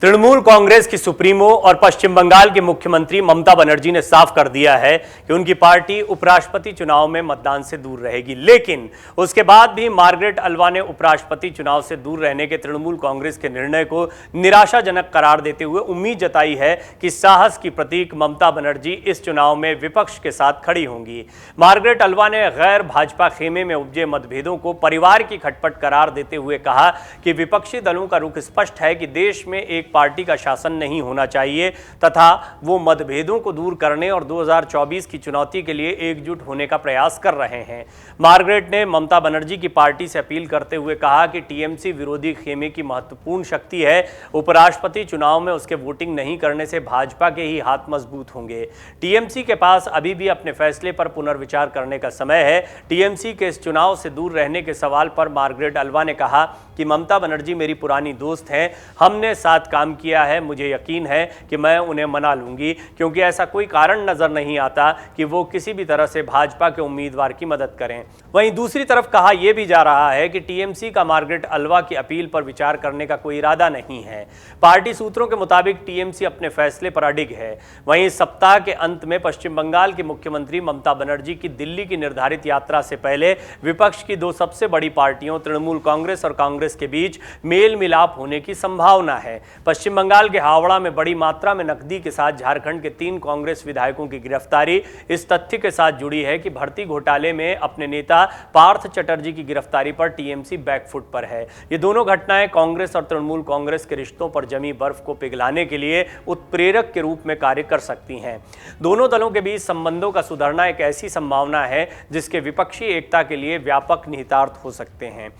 तृणमूल कांग्रेस की सुप्रीमो और पश्चिम बंगाल के मुख्यमंत्री ममता बनर्जी ने साफ कर दिया है कि उनकी पार्टी उपराष्ट्रपति चुनाव में मतदान से दूर रहेगी। लेकिन उसके बाद भी मार्गरेट अल्वा ने उपराष्ट्रपति चुनाव से दूर रहने के तृणमूल कांग्रेस के निर्णय को निराशाजनक करार देते हुए उम्मीद जताई है कि साहस की प्रतीक ममता बनर्जी इस चुनाव में विपक्ष के साथ खड़ी होंगी। मार्गरेट अल्वा ने गैर भाजपा खेमे में उपजे मतभेदों को परिवार की खटपट करार देते हुए कहा कि विपक्षी दलों का रुख स्पष्ट है कि देश में एक पार्टी का शासन नहीं होना चाहिए तथा वो मतभेदों को दूर करने और 2024 की चुनौती के लिए एकजुट होने का प्रयास कर रहे हैं। मार्गरेट ने ममता बनर्जी की पार्टी से अपील करते हुए कहा कि टीएमसी विरोधी खेमे की महत्वपूर्ण शक्ति है। उपराष्ट्रपति चुनाव में उसके वोटिंग नहीं करने से भाजपा के ही हाथ मजबूत होंगे। टीएमसी के पास अभी भी अपने फैसले पर पुनर्विचार करने का समय है। टीएमसी के इस चुनाव से दूर रहने के सवाल पर मार्गरेट अल्वा ने कहा कि ममता बनर्जी मेरी पुरानी दोस्त हैं, हमने साथ काम किया है, मुझे यकीन है कि मैं उन्हें मना लूंगी क्योंकि ऐसा कोई कारण नजर नहीं आता कि वो किसी भी तरह से भाजपा के उम्मीदवार की मदद करें। वहीं दूसरी तरफ कहा यह भी जा रहा है कि टीएमसी का मार्गरेट अल्वा की अपील पर विचार करने का कोई इरादा नहीं है। पार्टी सूत्रों के मुताबिक टीएमसी अपने फैसले पर अडिग है। वहीं सप्ताह के अंत में पश्चिम बंगाल की मुख्यमंत्री ममता बनर्जी की दिल्ली की निर्धारित यात्रा से पहले विपक्ष की दो सबसे बड़ी पार्टियों तृणमूल कांग्रेस और कांग्रेस के बीच मेल मिलाप होने की संभावना है। पश्चिम बंगाल के हावड़ा में बड़ी मात्रा में नकदी के साथ झारखंड के 3 कांग्रेस विधायकों की गिरफ्तारी इस तथ्य के साथ जुड़ी है कि भर्ती घोटाले में अपने नेता पार्थ चटर्जी की गिरफ्तारी पर टीएमसी बैकफुट पर है। ये दोनों घटनाएं कांग्रेस और तृणमूल कांग्रेस के रिश्तों पर जमी बर्फ को पिघलाने के लिए उत्प्रेरक के रूप में कार्य कर सकती हैं। दोनों दलों के बीच संबंधों का सुधरना एक ऐसी संभावना है जिसके विपक्षी एकता के लिए व्यापक निहितार्थ हो सकते हैं।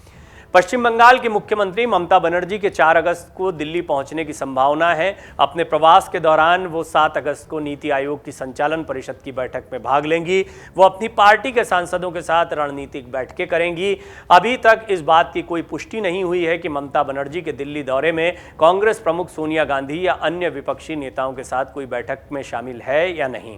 पश्चिम बंगाल की मुख्यमंत्री ममता बनर्जी के 4 अगस्त को दिल्ली पहुंचने की संभावना है। अपने प्रवास के दौरान वो 7 अगस्त को नीति आयोग की संचालन परिषद की बैठक में भाग लेंगी। वो अपनी पार्टी के सांसदों के साथ रणनीतिक बैठकें करेंगी। अभी तक इस बात की कोई पुष्टि नहीं हुई है कि ममता बनर्जी के दिल्ली दौरे में कांग्रेस प्रमुख सोनिया गांधी या अन्य विपक्षी नेताओं के साथ कोई बैठक में शामिल है या नहीं।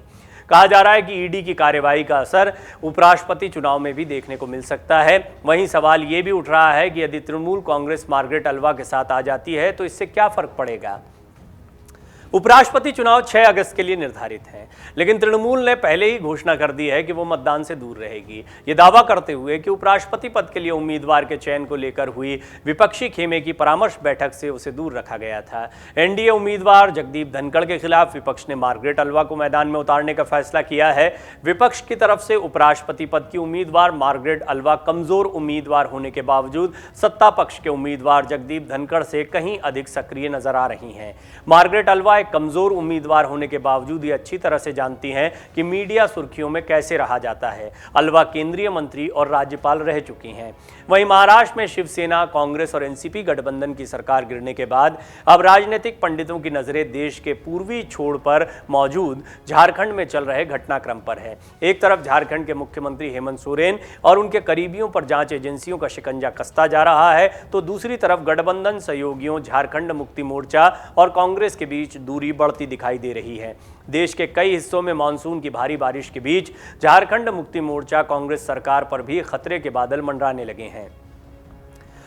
कहा जा रहा है कि ईडी की कार्यवाही का असर उपराष्ट्रपति चुनाव में भी देखने को मिल सकता है। वहीं सवाल ये भी उठ रहा है कि यदि तृणमूल कांग्रेस मार्गरेट अल्वा के साथ आ जाती है तो इससे क्या फर्क पड़ेगा। उपराष्ट्रपति चुनाव 6 अगस्त के लिए निर्धारित है, लेकिन तृणमूल ने पहले ही घोषणा कर दी है कि वो मतदान से दूर रहेगी, ये दावा करते हुए कि उपराष्ट्रपति पद के लिए उम्मीदवार के चयन को लेकर हुई विपक्षी खेमे की परामर्श बैठक से उसे दूर रखा गया था। एनडीए उम्मीदवार जगदीप धनखड़ के खिलाफ विपक्ष ने मार्गरेट अल्वा को मैदान में उतारने का फैसला किया है। विपक्ष की तरफ से उपराष्ट्रपति पद की उम्मीदवार मार्गरेट अल्वा कमजोर उम्मीदवार होने के बावजूद सत्ता पक्ष के उम्मीदवार जगदीप धनखड़ से कहीं अधिक सक्रिय नजर आ रही हैं। मार्गरेट अल्वा कमजोर उम्मीदवार होने के बावजूद ये अच्छी तरह से जानती हैं कि मीडिया सुर्खियों में कैसे रहा जाता है। अल्वा केंद्रीय मंत्री और राज्यपाल रह चुकी हैं। वहीं महाराष्ट्र में शिवसेना, कांग्रेस और एनसीपी गठबंधन की सरकार गिरने के बाद अब राजनीतिक पंडितों की नजरें देश के पूर्वी छोर पर मौजूद झारखंड में चल रहे घटनाक्रम पर है। एक तरफ झारखंड के मुख्यमंत्री हेमंत सोरेन और उनके करीबियों पर जांच एजेंसियों का शिकंजा कसता जा रहा है, तो दूसरी तरफ गठबंधन सहयोगियों झारखंड मुक्ति मोर्चा और कांग्रेस के बीच दूरी बढ़ती दिखाई दे रही है। देश के कई हिस्सों में मानसून की भारी बारिश के बीच झारखंड मुक्ति मोर्चा कांग्रेस सरकार पर भी खतरे के बादल मंडराने लगे हैं।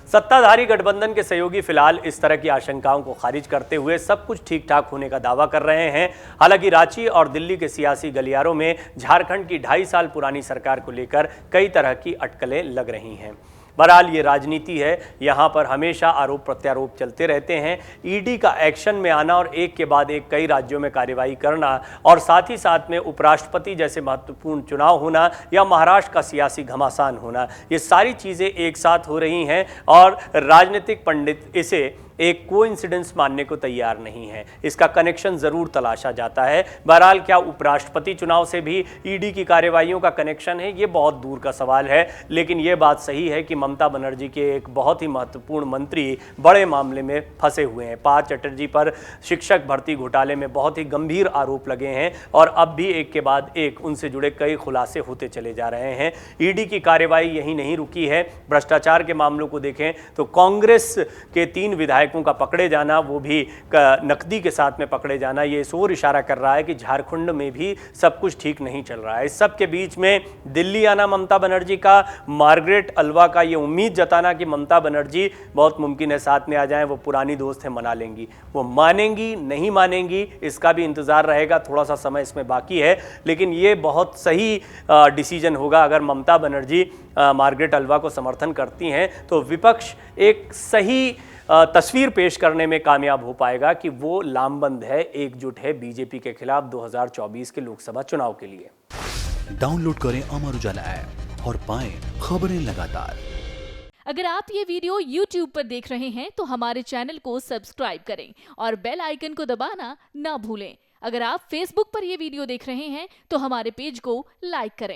सत्ताधारी गठबंधन के सहयोगी फिलहाल इस तरह की आशंकाओं को खारिज करते हुए सब कुछ ठीक ठाक होने का दावा कर रहे हैं। हालांकि रांची और दिल्ली के सियासी गलियारों में झारखंड की 2.5 साल पुरानी सरकार को लेकर कई तरह की अटकलें लग रही हैं। बहरहाल ये राजनीति है, यहाँ पर हमेशा आरोप प्रत्यारोप चलते रहते हैं। ईडी का एक्शन में आना और एक के बाद एक कई राज्यों में कार्रवाई करना और साथ ही साथ में उपराष्ट्रपति जैसे महत्वपूर्ण चुनाव होना या महाराष्ट्र का सियासी घमासान होना, ये सारी चीज़ें एक साथ हो रही हैं और राजनीतिक पंडित इसे एक कोइंसिडेंस मानने को तैयार नहीं है। इसका कनेक्शन जरूर तलाशा जाता है। बहरहाल क्या उपराष्ट्रपति चुनाव से भी ईडी की कार्यवाहियों का कनेक्शन है, ये बहुत दूर का सवाल है। लेकिन ये बात सही है कि ममता बनर्जी के एक बहुत ही महत्वपूर्ण मंत्री बड़े मामले में फंसे हुए हैं। पार्थ चटर्जी पर शिक्षक भर्ती घोटाले में बहुत ही गंभीर आरोप लगे हैं और अब भी एक के बाद एक उनसे जुड़े कई खुलासे होते चले जा रहे हैं। ईडी की कार्यवाही यही नहीं रुकी है। भ्रष्टाचार के मामलों को देखें तो कांग्रेस के 3 विधायक विधायकों का पकड़े जाना, वो भी नकदी के साथ में पकड़े जाना, ये इस ओर इशारा कर रहा है कि झारखंड में भी सब कुछ ठीक नहीं चल रहा है। इस सब के बीच में दिल्ली आना ममता बनर्जी का, मार्गरेट अल्वा का ये उम्मीद जताना कि ममता बनर्जी बहुत मुमकिन है साथ में आ जाएं, वो पुरानी दोस्त है, मना लेंगी। वो मानेंगी नहीं मानेंगी इसका भी इंतजार रहेगा, थोड़ा सा समय इसमें बाकी है, लेकिन ये बहुत सही डिसीजन होगा अगर ममता बनर्जी मार्गरेट अल्वा को समर्थन करती हैं तो विपक्ष एक सही तस्वीर पेश करने में कामयाब हो पाएगा कि वो लामबंद है, एकजुट है बीजेपी के खिलाफ 2024 के लोकसभा चुनाव के लिए। डाउनलोड करें अमर उजाला ऐप और पाएं खबरें लगातार। अगर आप ये वीडियो YouTube पर देख रहे हैं तो हमारे चैनल को सब्सक्राइब करें और बेल आइकन को दबाना ना भूलें। अगर आप Facebook पर ये वीडियो देख रहे हैं तो हमारे पेज को लाइक करें।